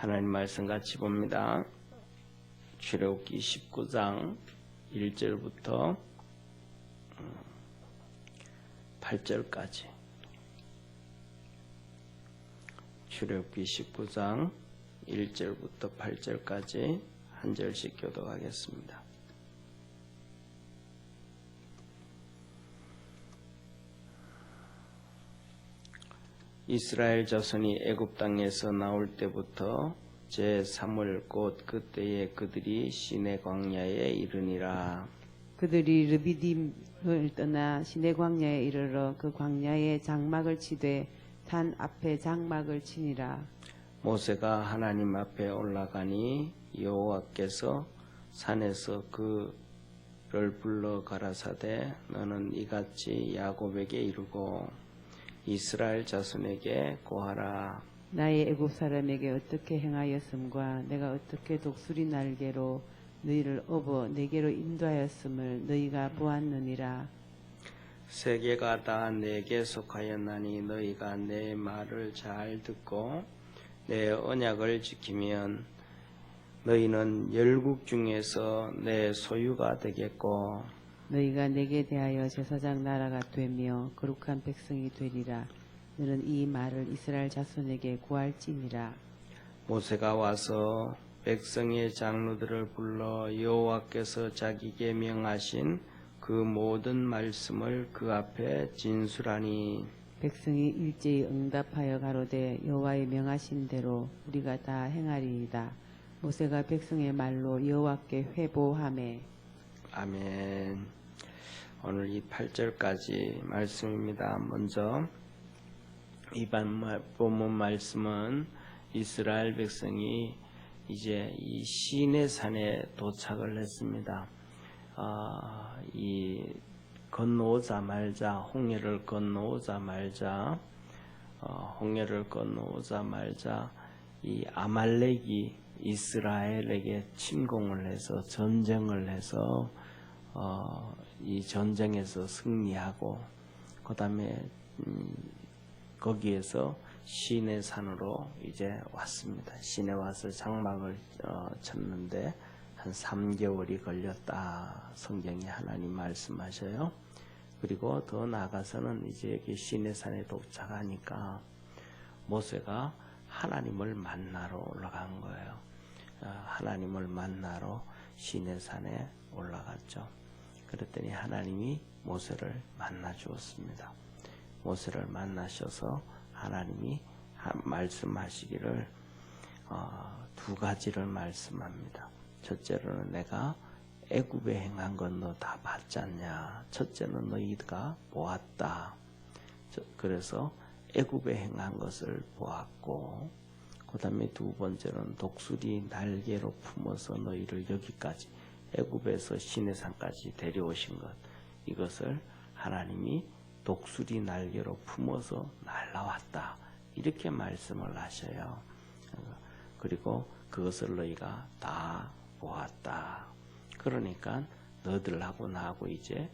하나님 말씀 같이 봅니다. 출애굽기 19장 1절부터 8절까지. 출애굽기 19장 1절부터 8절까지 한 절씩 교독하겠습니다. 이스라엘 자손이 애굽 땅에서 나올 때부터 제3월 곧 그때에 그들이 시내 광야에 이르니라. 그들이 르비딤을 떠나 시내 광야에 이르러 그 광야에 장막을 치되 산 앞에 장막을 치니라. 모세가 하나님 앞에 올라가니 여호와께서 산에서 그를 불러 가라사대 너는 이같이 야곱에게 이르고 이스라엘 자손에게 고하라. 나의 애굽 사람에게 어떻게 행하였음과 내가 어떻게 독수리 날개로 너희를 업어 내게로 인도하였음을 너희가 보았느니라. 세계가 다 내게 속하였나니 너희가 내 말을 잘 듣고 내 언약을 지키면 너희는 열국 중에서 내 소유가 되겠고 너희가 내게 대하여 제사장 나라가 되며 거룩한 백성이 되리라. 너는 이 말을 이스라엘 자손에게 구할지니라. 모세가 와서 백성의 장로들을 불러 여호와께서 자기에게 명하신 그 모든 말씀을 그 앞에 진술하니 백성이 일제히 응답하여 가로되 여호와의 명하신 대로 우리가 다 행하리이다. 모세가 백성의 말로 여호와께 회보하매. 아멘. 오늘 이 8절까지 말씀입니다. 먼저 이 본문 말씀은 이스라엘 백성이 이제 이 시내산에 도착을 했습니다. 이 건너오자마자 홍해를 건너오자마자 이 아말렉이 이스라엘에게 침공을 해서 전쟁을 해서 이 전쟁에서 승리하고 그 다음에 거기에서 시내산으로 이제 왔습니다. 시내 와서 장막을 쳤는데 한 3개월이 걸렸다. 성경이 하나님 말씀하셔요. 그리고 더 나아가서는 이제 여기 시내산에 도착하니까 모세가 하나님을 만나러 올라간 거예요. 하나님을 만나러 시내산에 올라갔죠. 그랬더니 하나님이 모세를 만나 주었습니다. 모세를 만나셔서 하나님이 말씀하시기를 두 가지를 말씀합니다. 첫째로는 내가 애굽에 행한 건 너 다 봤지 않냐. 첫째는 너희가 보았다. 그래서 애굽에 행한 것을 보았고 그 다음에 두 번째는 독수리 날개로 품어서 너희를 여기까지 애굽에서 시내산까지 데려오신 것, 이것을 하나님이 독수리 날개로 품어서 날라왔다. 이렇게 말씀을 하셔요. 그리고 그것을 너희가 다 보았다. 그러니까 너희들하고 나하고 이제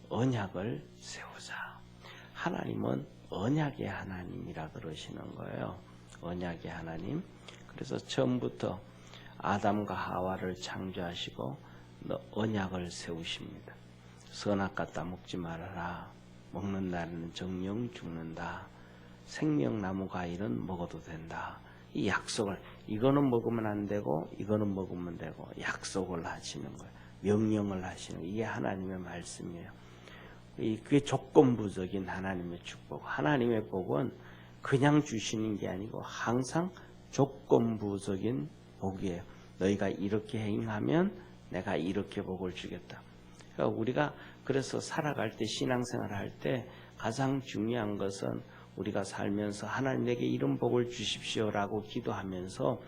언약을 세우자. 하나님은 언약의 하나님이라 그러시는 거예요. 언약의 하나님. 그래서 처음부터 아담과 하와를 창조하시고 언약을 세우십니다. 선악 갖다 먹지 말아라. 먹는 날에는 정령 죽는다. 생명나무 과일은 먹어도 된다. 이 약속을, 이거는 먹으면 안 되고 이거는 먹으면 되고 약속을 하시는 거예요. 명령을 하시는 거예요. 이게 하나님의 말씀이에요. 그게 조건부적인 하나님의 축복. 하나님의 복은 그냥 주시는 게 아니고 항상 조건부적인 복이에요. 너희가 이렇게 행하면 내가 이렇게 복을 주겠다. 그러니까 우리가 그래서 살아갈 때, 신앙생활을 할 때 가장 중요한 것은 우리가 살면서 하나님 내게 이런 복을 주십시오라고 기도하면서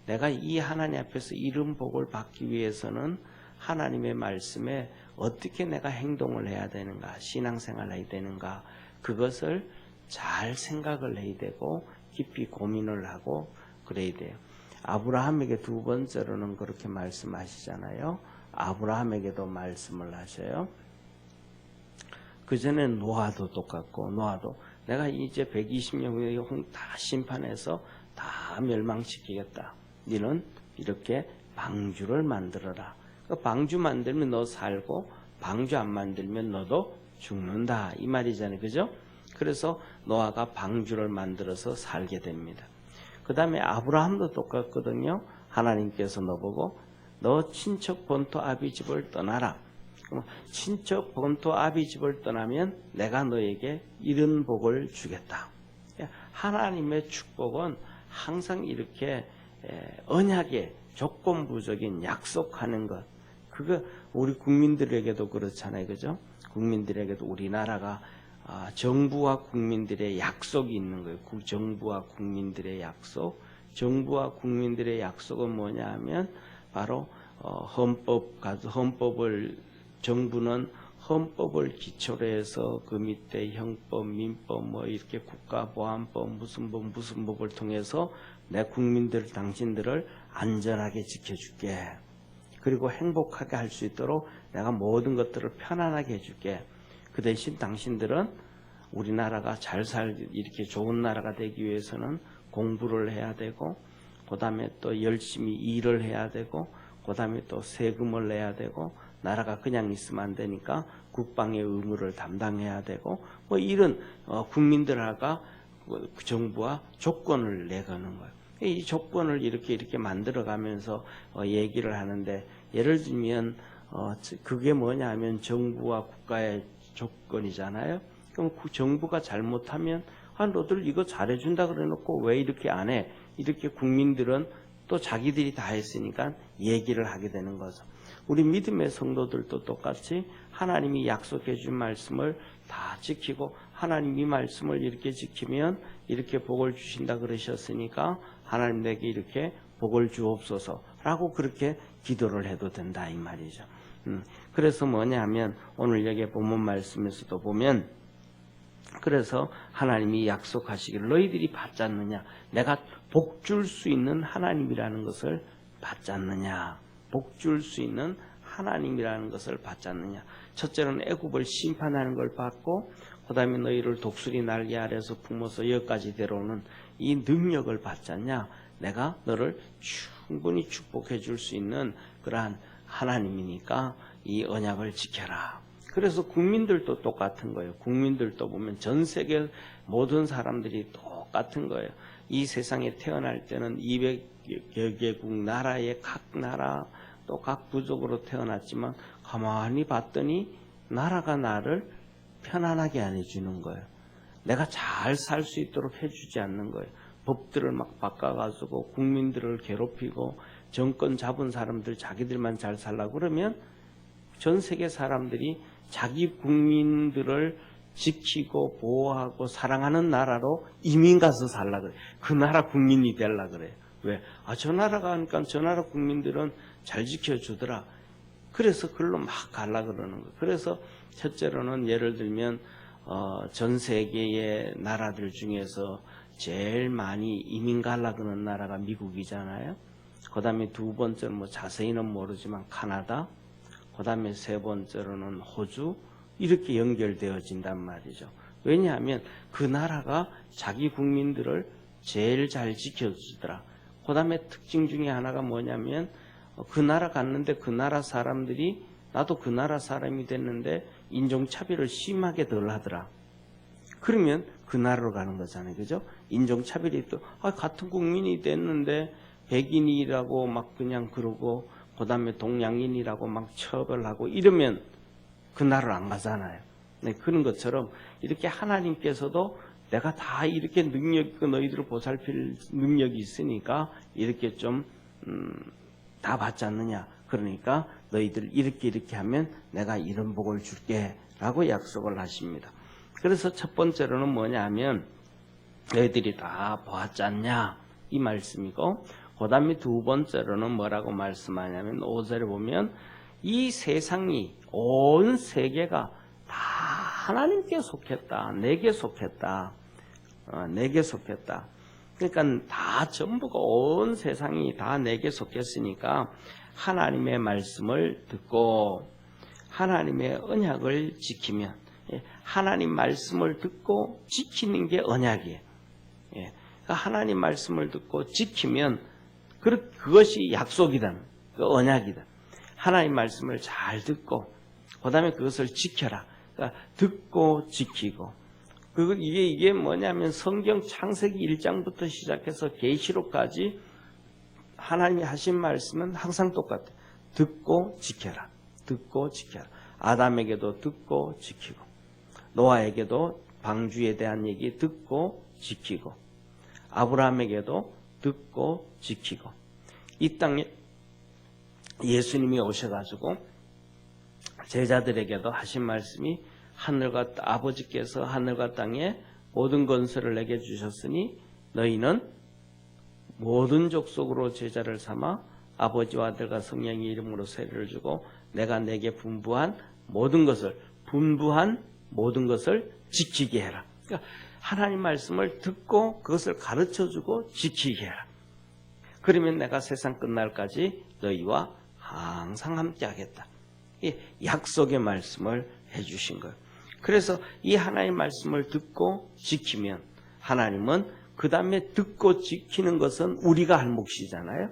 내가 이 하나님 앞에서 이런 복을 받기 위해서는 하나님의 말씀에 어떻게 내가 행동을 해야 되는가, 신앙생활을 해야 되는가, 그것을 잘 생각을 해야 되고 깊이 고민을 하고 그래야 돼요. 아브라함에게 두 번째로는 그렇게 말씀하시잖아요. 아브라함에게도 말씀을 하셔요. 그 전에 노아도 똑같고, 노아도 내가 이제 120년 후에 다 심판해서 다 멸망시키겠다. 너는 이렇게 방주를 만들어라. 방주 만들면 너 살고 방주 안 만들면 너도 죽는다. 이 말이잖아요. 그죠? 그래서 노아가 방주를 만들어서 살게 됩니다. 그 다음에 아브라함도 똑같거든요. 하나님께서 너보고 너 친척 본토 아비집을 떠나라. 친척 본토 아비집을 떠나면 내가 너에게 이런 복을 주겠다. 하나님의 축복은 항상 이렇게 언약의 조건부적인 약속하는 것. 그거 우리 국민들에게도 그렇잖아요. 그죠? 국민들에게도 우리나라가 정부와 국민들의 약속이 있는 거예요. 정부와 국민들의 약속. 정부와 국민들의 약속은 뭐냐 하면 바로 정부는 헌법을 기초로 해서 그 밑에 형법, 민법, 뭐 이렇게 국가보안법, 무슨 법을 통해서 내 국민들, 당신들을 안전하게 지켜줄게. 그리고 행복하게 할 수 있도록 내가 모든 것들을 편안하게 해줄게. 그 대신 당신들은 우리나라가 이렇게 좋은 나라가 되기 위해서는 공부를 해야 되고, 그 다음에 또 열심히 일을 해야 되고, 그 다음에 또 세금을 내야 되고, 나라가 그냥 있으면 안 되니까 국방의 의무를 담당해야 되고, 뭐 이런 국민들과 정부와 조건을 내거는 거예요. 이 조건을 이렇게 만들어가면서 얘기를 하는데, 예를 들면 그게 뭐냐 하면 정부와 국가의 조건이잖아요. 그럼 정부가 잘못하면 너들 이거 잘해준다 그래놓고 왜 이렇게 안 해? 이렇게 국민들은 또 자기들이 다 했으니까 얘기를 하게 되는 거죠. 우리 믿음의 성도들도 똑같이 하나님이 약속해 준 말씀을 다 지키고 하나님 이 말씀을 이렇게 지키면 이렇게 복을 주신다 그러셨으니까 하나님 내게 이렇게 복을 주옵소서라고 그렇게 기도를 해도 된다 이 말이죠. 그래서 뭐냐 하면 오늘 여기 본문 말씀에서도 보면 그래서 하나님이 약속하시기를 너희들이 받지 않느냐. 내가 복 줄 수 있는 하나님이라는 것을 받지 않느냐. 복 줄 수 있는 하나님이라는 것을 받지 않느냐. 첫째는 애굽을 심판하는 걸 받고 그 다음에 너희를 독수리 날개 아래서 품어서 여기까지 데려오는 이 능력을 받지 않냐. 내가 너를 충분히 축복해 줄 수 있는 그러한 하나님이니까 이 언약을 지켜라. 그래서 국민들도 똑같은 거예요. 국민들도 보면 전 세계 모든 사람들이 똑같은 거예요. 이 세상에 태어날 때는 200여 개국 나라의 각 나라 또 각 부족으로 태어났지만 가만히 봤더니 나라가 나를 편안하게 안 해주는 거예요. 내가 잘 살 수 있도록 해주지 않는 거예요. 법들을 막 바꿔가지고 국민들을 괴롭히고 정권 잡은 사람들 자기들만 잘 살라고 그러면 전 세계 사람들이 자기 국민들을 지키고 보호하고 사랑하는 나라로 이민 가서 살라 그래. 그 나라 국민이 되려 그래. 왜? 저 나라가 하니까 저 나라 국민들은 잘 지켜주더라. 그래서 그걸로 막 갈라 그러는 거예요. 그래서 첫째로는 예를 들면 전 세계의 나라들 중에서 제일 많이 이민 갈라 그러는 나라가 미국이잖아요. 그 다음에 두 번째는 뭐 자세히는 모르지만 카나다, 그 다음에 세 번째로는 호주, 이렇게 연결되어진단 말이죠. 왜냐하면 그 나라가 자기 국민들을 제일 잘 지켜주더라. 그 다음에 특징 중에 하나가 뭐냐면 그 나라 갔는데 그 나라 사람들이 나도 그 나라 사람이 됐는데 인종차별을 심하게 덜 하더라. 그러면 그 나라로 가는 거잖아요. 그죠? 인종차별이 또 같은 국민이 됐는데 백인이라고 막 그냥 그러고 그 다음에 동양인이라고 막 처벌하고 이러면 그 나라로 안 가잖아요. 네, 그런 것처럼 이렇게 하나님께서도 내가 다 이렇게 너희들을 보살필 능력이 있으니까 이렇게 좀 다 받지 않느냐. 그러니까 너희들 이렇게 하면 내가 이런 복을 줄게 라고 약속을 하십니다. 그래서 첫 번째로는 뭐냐 하면 너희들이 다 보았지 않냐 이 말씀이고, 그 다음에 두 번째로는 뭐라고 말씀하냐면 5절에 보면 이 세상이 온 세계가 다 하나님께 속했다. 내게 속했다. 내게 속했다. 그러니까 다 전부가 온 세상이 다 내게 속했으니까 하나님의 말씀을 듣고 하나님의 언약을 지키면 하나님 말씀을 듣고 지키는 게 언약이에요. 그러니까 하나님 말씀을 듣고 지키면 그것이 약속이다. 그 언약이다. 하나님 말씀을 잘 듣고 그 다음에 그것을 지켜라. 그러니까 듣고 지키고 이게 뭐냐면 성경 창세기 1장부터 시작해서 계시록까지 하나님이 하신 말씀은 항상 똑같아요. 듣고 지켜라. 듣고 지켜라. 아담에게도 듣고 지키고 노아에게도 방주에 대한 얘기 듣고 지키고 아브라함에게도 듣고 지키고 이 땅에 예수님이 오셔가지고 제자들에게도 하신 말씀이 아버지께서 하늘과 땅에 모든 건설을 내게 주셨으니 너희는 모든 족속으로 제자를 삼아 아버지와 아들과 성령의 이름으로 세례를 주고 내가 내게 분부한 모든 것을 지키게 해라. 그러니까 하나님 말씀을 듣고 그것을 가르쳐주고 지키게 해라. 그러면 내가 세상 끝날까지 너희와 항상 함께 하겠다. 이 약속의 말씀을 해주신 거예요. 그래서 이 하나님 말씀을 듣고 지키면 하나님은 그 다음에 듣고 지키는 것은 우리가 할 몫이잖아요.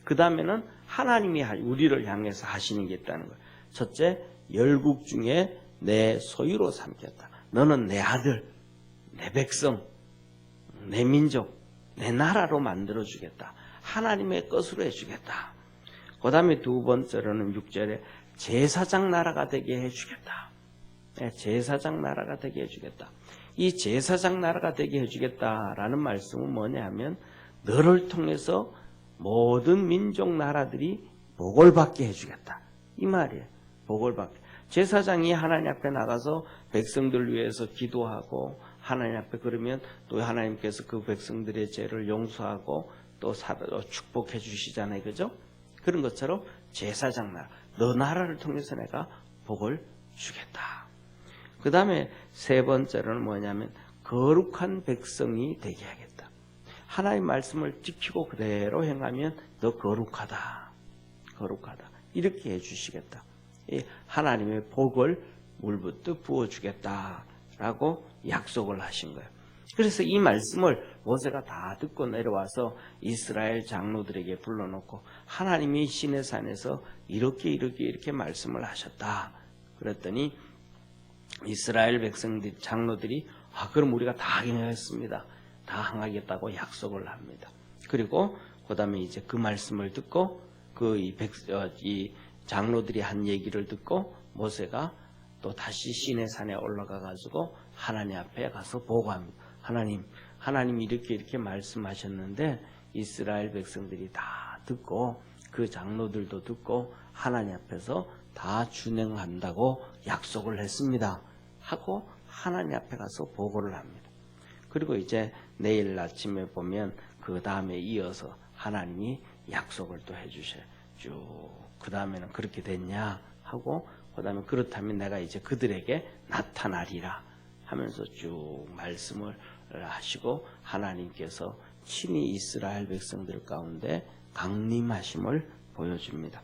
그 다음에는 하나님이 우리를 향해서 하시는 게 있다는 거예요. 첫째, 열국 중에 내 소유로 삼겠다. 너는 내 아들, 내 백성, 내 민족, 내 나라로 만들어주겠다. 하나님의 것으로 해주겠다. 그 다음에 두 번째로는 6절에 제사장 나라가 되게 해주겠다. 제사장 나라가 되게 해주겠다. 이 제사장 나라가 되게 해주겠다라는 말씀은 뭐냐 하면 너를 통해서 모든 민족 나라들이 복을 받게 해주겠다. 이 말이에요. 복을 받게. 제사장이 하나님 앞에 나가서 백성들 위해서 기도하고 하나님 앞에 그러면 또 하나님께서 그 백성들의 죄를 용서하고 또 축복해 주시잖아요. 그죠? 그런 것처럼 제사장 나라. 너 나라를 통해서 내가 복을 주겠다. 그 다음에 세 번째로는 뭐냐면 거룩한 백성이 되게 하겠다. 하나님 말씀을 지키고 그대로 행하면 너 거룩하다. 거룩하다. 이렇게 해주시겠다. 하나님의 복을 물붓듯 부어주겠다라고 약속을 하신 거예요. 그래서 이 말씀을 모세가 다 듣고 내려와서 이스라엘 장로들에게 불러놓고 하나님이 시내산에서 이렇게 말씀을 하셨다. 그랬더니 이스라엘 백성들 장로들이 그럼 우리가 다 행하겠습니다. 다 행하겠다고 약속을 합니다. 그리고 그 다음에 이제 그 말씀을 듣고 이 장로들이 한 얘기를 듣고 모세가 또 다시 시내산에 올라가 가지고 하나님 앞에 가서 보고합니다. 하나님 이렇게 말씀하셨는데 이스라엘 백성들이 다 듣고 그 장로들도 듣고 하나님 앞에서 다 준행한다고 약속을 했습니다. 하고 하나님 앞에 가서 보고를 합니다. 그리고 이제 내일 아침에 보면 그 다음에 이어서 하나님이 약속을 또 해주셔요. 쭉 그 다음에는 그렇게 됐냐 하고 그 다음에 그렇다면 내가 이제 그들에게 나타나리라 하면서 쭉 말씀을 하시고 하나님께서 친히 이스라엘 백성들 가운데 강림하심을 보여줍니다.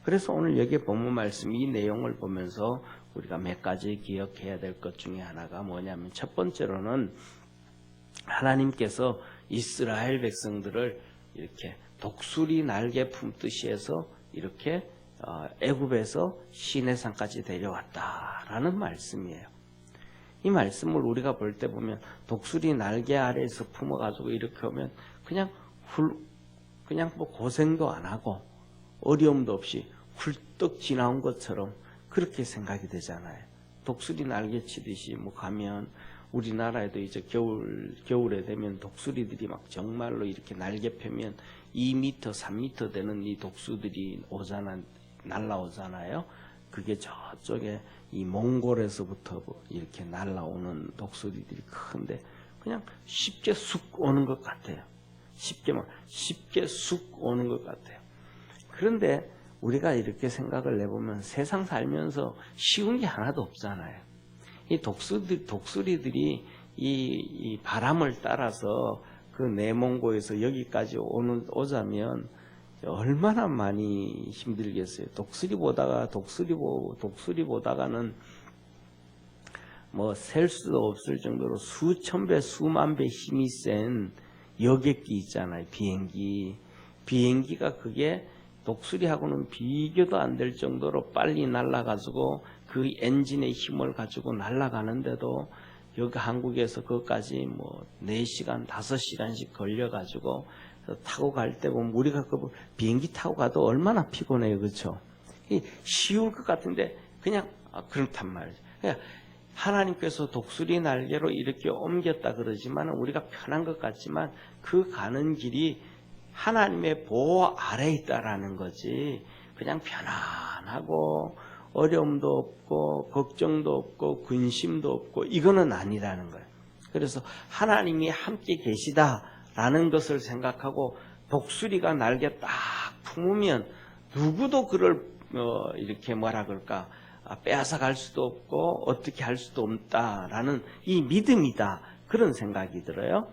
그래서 오늘 여기에 본문 말씀 이 내용을 보면서 우리가 몇 가지 기억해야 될 것 중에 하나가 뭐냐면 첫 번째로는 하나님께서 이스라엘 백성들을 이렇게 독수리 날개 품듯이 해서 이렇게 애굽에서 시내산까지 데려왔다라는 말씀이에요. 이 말씀을 우리가 볼 때 보면 독수리 날개 아래에서 품어가지고 이렇게 오면 그냥 뭐 고생도 안 하고 어려움도 없이 훌떡 지나온 것처럼 그렇게 생각이 되잖아요. 독수리 날개 치듯이 뭐 가면 우리나라에도 이제 겨울에 되면 독수리들이 막 정말로 이렇게 날개 펴면 2m, 3m 되는 이 독수들이 날라오잖아요. 그게 저쪽에 이 몽골에서부터 이렇게 날라오는 독수리들이 큰데 그냥 쉽게 쑥 오는 것 같아요. 쉽게 쑥 오는 것 같아요. 그런데 우리가 이렇게 생각을 내보면 세상 살면서 쉬운 게 하나도 없잖아요. 이 독수리들이 이 바람을 따라서 그 내몽고에서 여기까지 오자면 얼마나 많이 힘들겠어요. 독수리 보다가는 뭐 셀 수도 없을 정도로 수천 배, 수만 배 힘이 센 여객기 있잖아요. 비행기가 그게 독수리하고는 비교도 안 될 정도로 빨리 날아가지고 그 엔진의 힘을 가지고 날아가는데도 여기 한국에서 그것까지 뭐 4시간, 5시간씩 걸려가지고 타고 갈 때 보면 우리가 그 비행기 타고 가도 얼마나 피곤해요. 그렇죠? 쉬울 것 같은데 그냥 그렇단 말이죠. 그러니까 하나님께서 독수리 날개로 이렇게 옮겼다 그러지만 우리가 편한 것 같지만 그 가는 길이 하나님의 보호 아래에 있다라는 거지. 그냥 편안하고 어려움도 없고 걱정도 없고 근심도 없고 이거는 아니라는 거예요. 그래서 하나님이 함께 계시다라는 것을 생각하고 독수리가 날개 딱 품으면 누구도 그를 이렇게 뭐라 그럴까 빼앗아 갈 수도 없고 어떻게 할 수도 없다라는 이 믿음이다. 그런 생각이 들어요.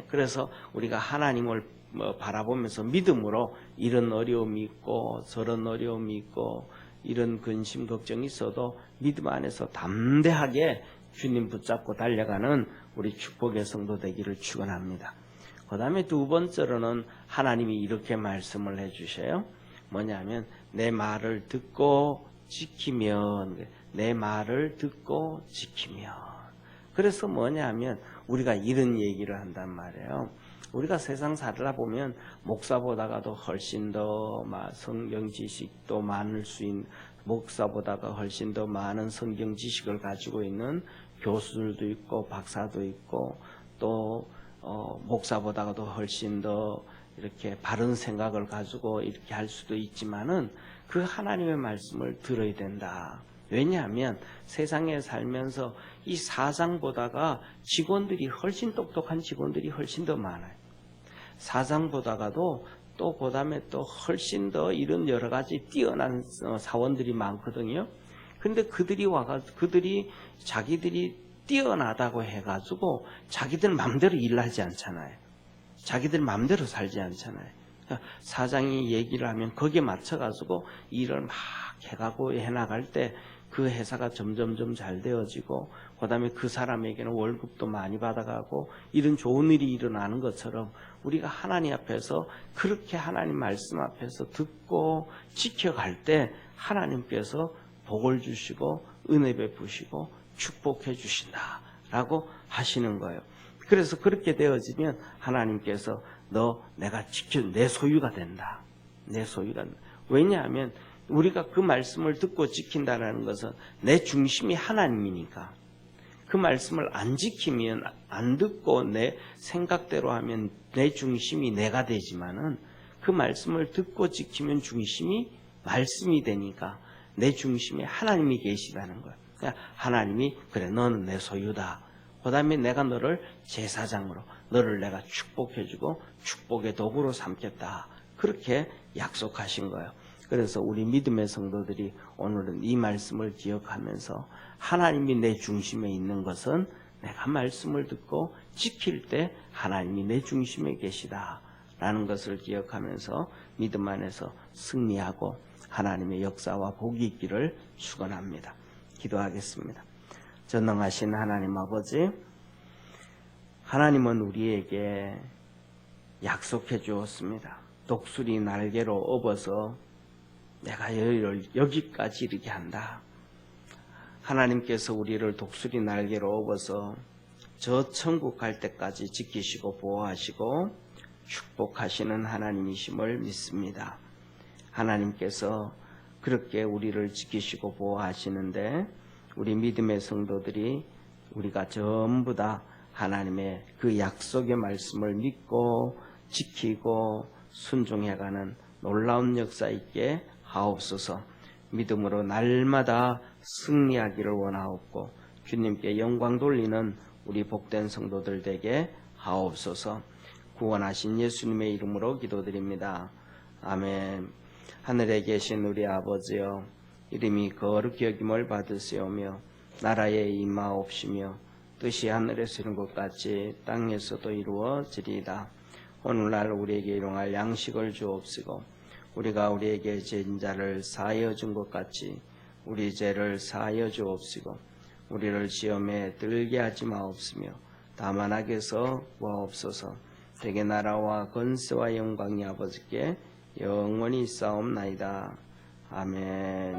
그래서 우리가 하나님을 바라보면서 믿음으로 이런 어려움이 있고 저런 어려움이 있고 이런 근심 걱정이 있어도 믿음 안에서 담대하게 주님 붙잡고 달려가는 우리 축복의 성도 되기를 축원합니다. 그 다음에 두 번째로는 하나님이 이렇게 말씀을 해주셔요. 뭐냐면 내 말을 듣고 지키면, 내 말을 듣고 지키면. 그래서 뭐냐면 우리가 이런 얘기를 한단 말이에요. 우리가 세상 살다 보면 목사보다가도 훨씬 더 성경 지식도 많을 수 있는, 목사보다가 훨씬 더 많은 성경 지식을 가지고 있는 교수들도 있고 박사도 있고 또 목사보다가도 훨씬 더 이렇게 바른 생각을 가지고 이렇게 할 수도 있지만은 그 하나님의 말씀을 들어야 된다. 왜냐하면 세상에 살면서 이 사장보다가 직원들이 훨씬 똑똑한 직원들이 훨씬 더 많아요. 사장보다가도 또 그다음에 또 훨씬 더 이런 여러 가지 뛰어난 사원들이 많거든요. 근데 그들이 자기들이 뛰어나다고 해가지고 자기들 마음대로 일하지 않잖아요. 자기들 마음대로 살지 않잖아요. 그러니까 사장이 얘기를 하면 거기에 맞춰가지고 일을 막 해가고 해나갈 때 그 회사가 점점점 잘 되어지고 그 다음에 그 사람에게는 월급도 많이 받아가고 이런 좋은 일이 일어나는 것처럼 우리가 하나님 앞에서 그렇게 하나님 말씀 앞에서 듣고 지켜갈 때 하나님께서 복을 주시고 은혜 베푸시고 축복해 주신다라고 하시는 거예요. 그래서 그렇게 되어지면 하나님께서 내가 지켜 내 소유가 된다. 내 소유가 된다. 왜냐하면 우리가 그 말씀을 듣고 지킨다는 것은 내 중심이 하나님이니까 그 말씀을 안 지키면 안 듣고 내 생각대로 하면 내 중심이 내가 되지만은 그 말씀을 듣고 지키면 중심이 말씀이 되니까 내 중심에 하나님이 계시다는 거예요. 그러니까 하나님이 그래 너는 내 소유다. 그 다음에 내가 너를 제사장으로 너를 내가 축복해주고 축복의 도구로 삼겠다. 그렇게 약속하신 거예요. 그래서 우리 믿음의 성도들이 오늘은 이 말씀을 기억하면서 하나님이 내 중심에 있는 것은 내가 말씀을 듣고 지킬 때 하나님이 내 중심에 계시다라는 것을 기억하면서 믿음 안에서 승리하고 하나님의 역사와 복이 있기를 축원합니다. 기도하겠습니다. 전능하신 하나님 아버지, 하나님은 우리에게 약속해 주었습니다. 독수리 날개로 업어서 내가 너희를 여기까지 이르게 한다. 하나님께서 우리를 독수리 날개로 업어서 저 천국 갈 때까지 지키시고 보호하시고 축복하시는 하나님이심을 믿습니다. 하나님께서 그렇게 우리를 지키시고 보호하시는데 우리 믿음의 성도들이 우리가 전부 다 하나님의 그 약속의 말씀을 믿고 지키고 순종해가는 놀라운 역사 있게 하옵소서. 믿음으로 날마다 승리하기를 원하옵고 주님께 영광 돌리는 우리 복된 성도들 되게 하옵소서. 구원하신 예수님의 이름으로 기도드립니다. 아멘. 하늘에 계신 우리 아버지여, 이름이 거룩히 여김을 받으시오며 나라에 임하옵시며 뜻이 하늘에서 이룬 것 같이 땅에서도 이루어지리이다. 오늘날 우리에게 일용할 양식을 주옵시고 우리가 우리에게 죄진 자를 사하여 준 것 같이 우리 죄를 사하여 주옵시고 우리를 시험에 들게 하지 마옵시며 다만 악에서 구하옵소서. 대개 나라와 권세와 영광이 아버지께 영원히 있사옵나이다. 아멘.